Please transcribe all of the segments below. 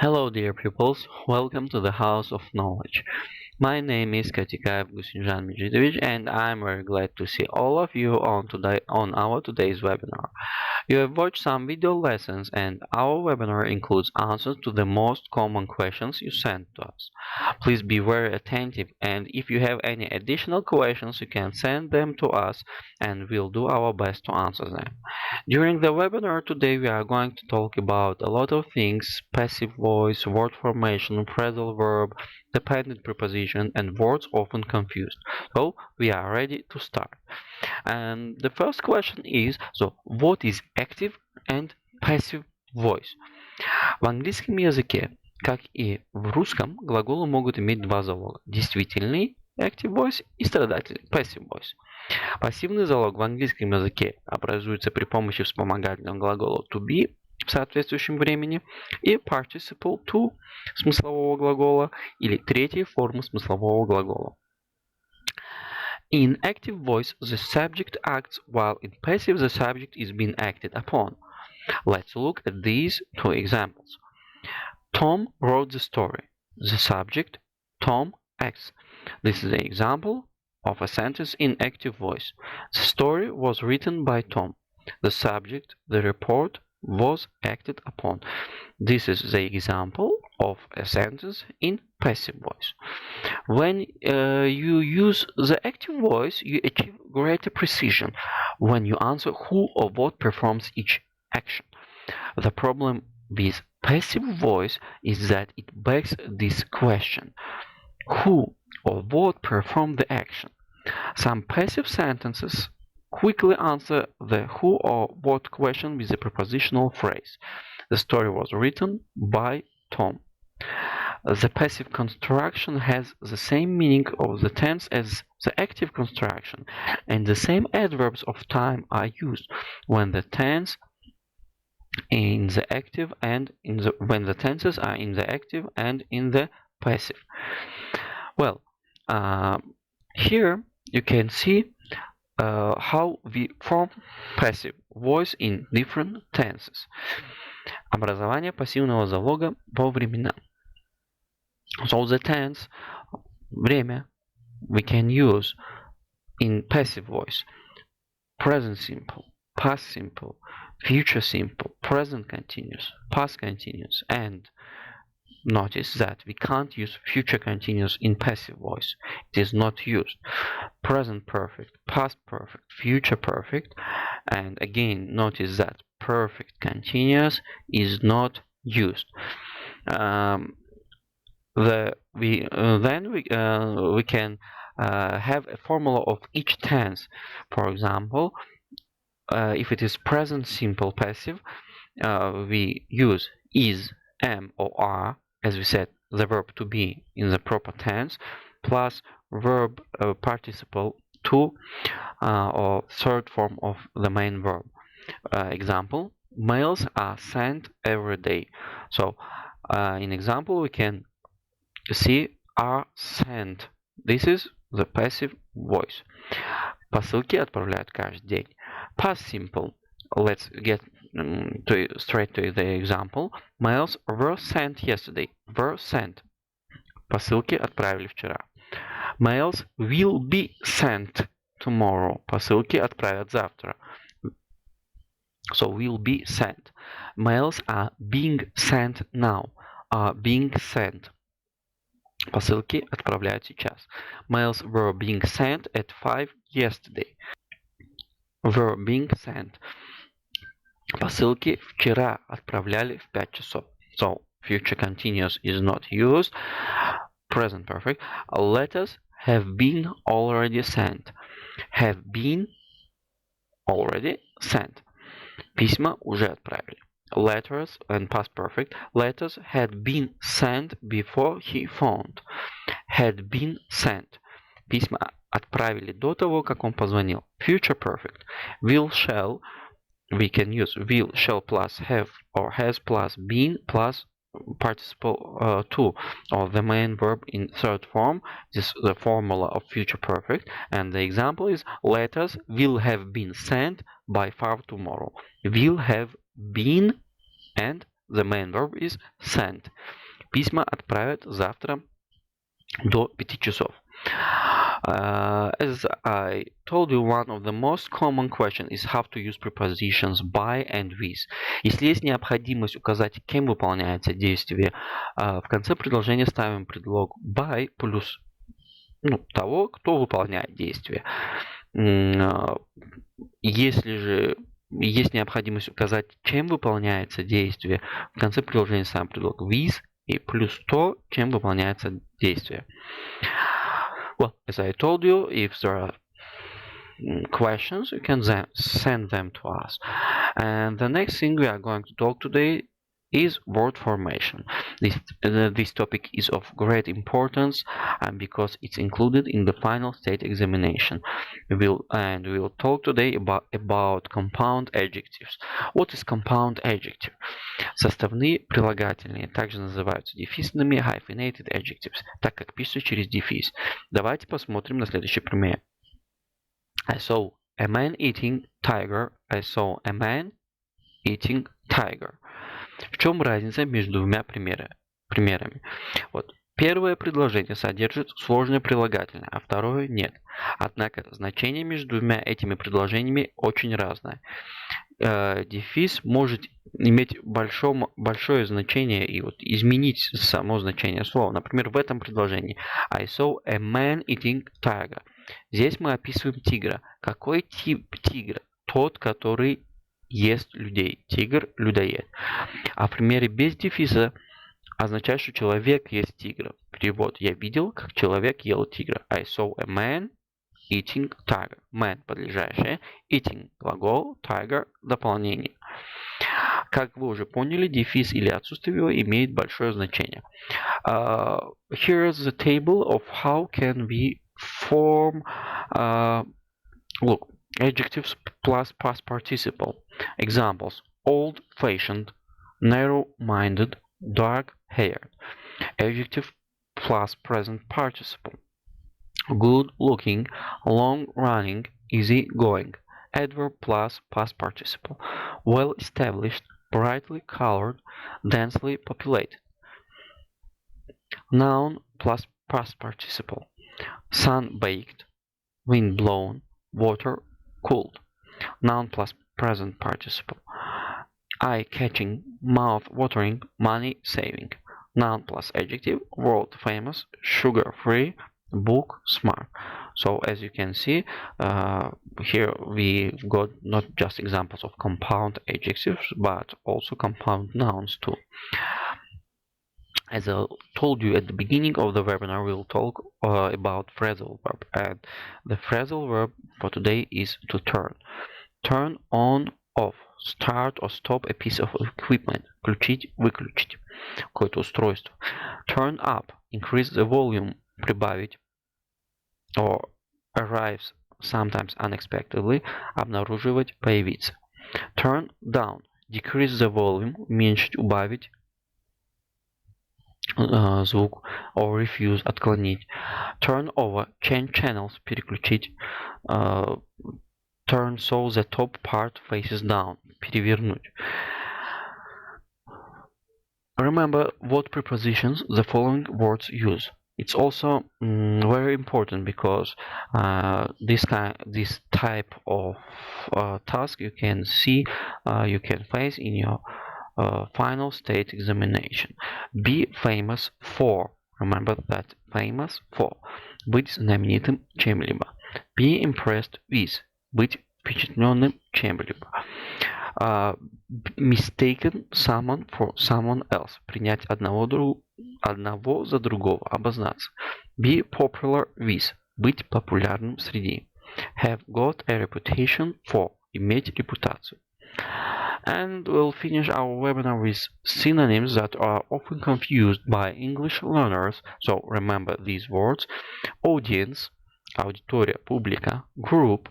Hello, dear pupils. Welcome to the House of Knowledge. My name is Katekaev Г.М, and I'm very glad to see all of you on our today's webinar. You have watched some video lessons, and our webinar includes answers to the most common questions you sent to us. Please be very attentive, and if you have any additional questions, you can send them to us, and we'll do our best to answer them. During the webinar today, we are going to talk about a lot of things: passive voice, word formation, phrasal verb, dependent preposition, and words often confused. So we are ready to start. And the first question is, what is active and passive voice? В английском языке, как и в русском, глаголы могут иметь два залога: действительный active voice и страдательный passive voice. Пассивный залог в английском языке образуется при помощи вспомогательного глагола to be в соответствующем времени и participle to смыслового глагола или третьей формы смыслового глагола. In active voice, the subject acts, while in passive, the subject is being acted upon. Let's look at these two examples. Tom wrote the story. The subject, Tom, acts. This is the example of a sentence in active voice. The story was written by Tom. The subject, the report, was acted upon. This is the example of a sentence in passive voice. When you use the active voice, you achieve greater precision when you answer who or what performs each action. The problem with passive voice is that it begs this question: who or what performed the action? Some passive sentences quickly answer the who or what question with a prepositional phrase. The story was written by Tom. The passive construction has the same meaning of the tense as the active construction, and the same adverbs of time are used when the tense in the active and when the tenses are in the active and in the passive. Well, here you can see how we form passive voice in different tenses. Образование пассивного залога по временам. So the tense, время, we can use in passive voice: present simple, past simple, future simple, present continuous, past continuous, and notice that we can't use future continuous in passive voice. It is not used. Present perfect, past perfect, future perfect, and again notice that perfect continuous is not used. We can have a formula of each tense. For example, if it is present simple passive, we use is, am, or are, as we said, the verb to be in the proper tense, plus verb participle to, or third form of the main verb. Example: mails are sent every day. So in example we can see are sent. This is the passive voice. Посылки отправляют каждый день. Past simple. Let's get straight to the example. Mails were sent yesterday. Were sent. Посылки отправили вчера. Mails will be sent tomorrow. Посылки отправят завтра. So will be sent. Mails are being sent now. Are being sent. Посылки отправляют сейчас. Mails were being sent at 5 yesterday. Were being sent. Посылки вчера отправляли в 5 часов. So, future continuous is not used. Present perfect. Letters have been already sent. Have been already sent. Письма уже отправили. Letters and past perfect. Letters had been sent before he phoned. Had been sent. Письма отправили до того, как он позвонил. Future perfect. Will, shall. We can use will, shall plus have, or has plus been plus participle to, or the main verb in third form. This is the formula of future perfect, and the example is letters will have been sent by 5 tomorrow. Will have been and the main verb is send. Письма отправят завтра до 5 часов. As I told you, one of the most common questions is how to use prepositions by and with. Если есть необходимость указать, кем выполняется действие, в конце предложения ставим предлог by плюс того, кто выполняет действие. Если же есть необходимость указать, чем выполняется действие, в конце предложения ставим предлог with и плюс то, чем выполняется действие. Well, as I told you, if there are questions, you can send them to us. And the next thing we are going to talk today is word formation. This topic is of great importance because it's included in the final state examination. We will talk today about compound adjectives. What is compound adjective? Составные прилагательные также называются дефисными hyphenated adjectives, так как пишутся через дефис. Давайте посмотрим на следующий пример. I saw a man eating tiger. I saw a man eating tiger. В чем разница между двумя примерами? Вот. Первое предложение содержит сложное прилагательное, а второе нет. Однако значение между двумя этими предложениями очень разное. Дефис может иметь большое значение и изменить само значение слова. Например, в этом предложении I saw a man eating tiger. Здесь мы описываем тигра. Какой тип тигра? Тот, который ест людей. Тигр – людоед. А в примере без дефиса означает, что человек ест тигра. Перевод. Я видел, как человек ел тигра. I saw a man eating tiger. Man – подлежащее. Eating – глагол. Tiger – дополнение. Как вы уже поняли, дефис или отсутствие его имеет большое значение. Here is the table of how can we form adjectives plus past participle. Examples: old-fashioned, narrow-minded, dark-haired. Adjective plus present participle. Good-looking, long-running, easy-going. Adverb plus past participle. Well-established, brightly colored, densely populated. Noun plus past participle. Sun-baked, wind-blown, water-cooled. Noun plus present participle. Eye-catching, mouth-watering, money-saving. Noun plus adjective, world-famous, sugar-free, book, smart. So as you can see, here we've got not just examples of compound adjectives, but also compound nouns too. As I told you at the beginning of the webinar, we'll talk about phrasal verb, and the phrasal verb for today is to turn. Turn on, off, start or stop a piece of equipment. Включить, выключить какое-то устройство. Turn up, increase the volume, прибавить. Or arrives sometimes unexpectedly, обнаруживать, появиться. Turn down, decrease the volume, уменьшить, убавить звук, or refuse, отклонить. Turn over, change channels, переключить. Turn so the top part faces down, перевернуть. Remember what prepositions the following words use. It's also very important because this type of task you can see, you can face in your final state examination. Be famous for. Remember that, famous for. Быть знаменитым чем-либо. Be impressed with. Быть впечатленным чем-либо. Mistaken someone for someone else. Принять одного за другого. Обознаться. Be popular with. Быть популярным среди. Have got a reputation for. Иметь репутацию. And we'll finish our webinar with synonyms that are often confused by English learners. So remember these words. Audience, аудитория, публика. Group,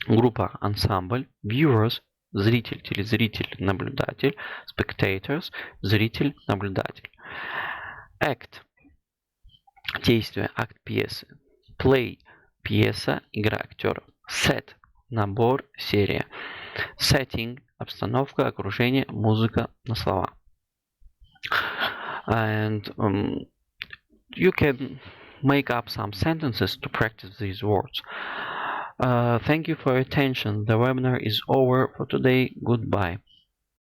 группа, ансамбль. Viewers, зритель, телезритель, наблюдатель. Spectators, зритель, наблюдатель. Act, действие, акт пьесы. Play, пьеса, игра актеров. Set, набор, серия. Setting – обстановка, окружение, музыка на слова. And you can make up some sentences to practice these words. Thank you for your attention. The webinar is over for today. Goodbye.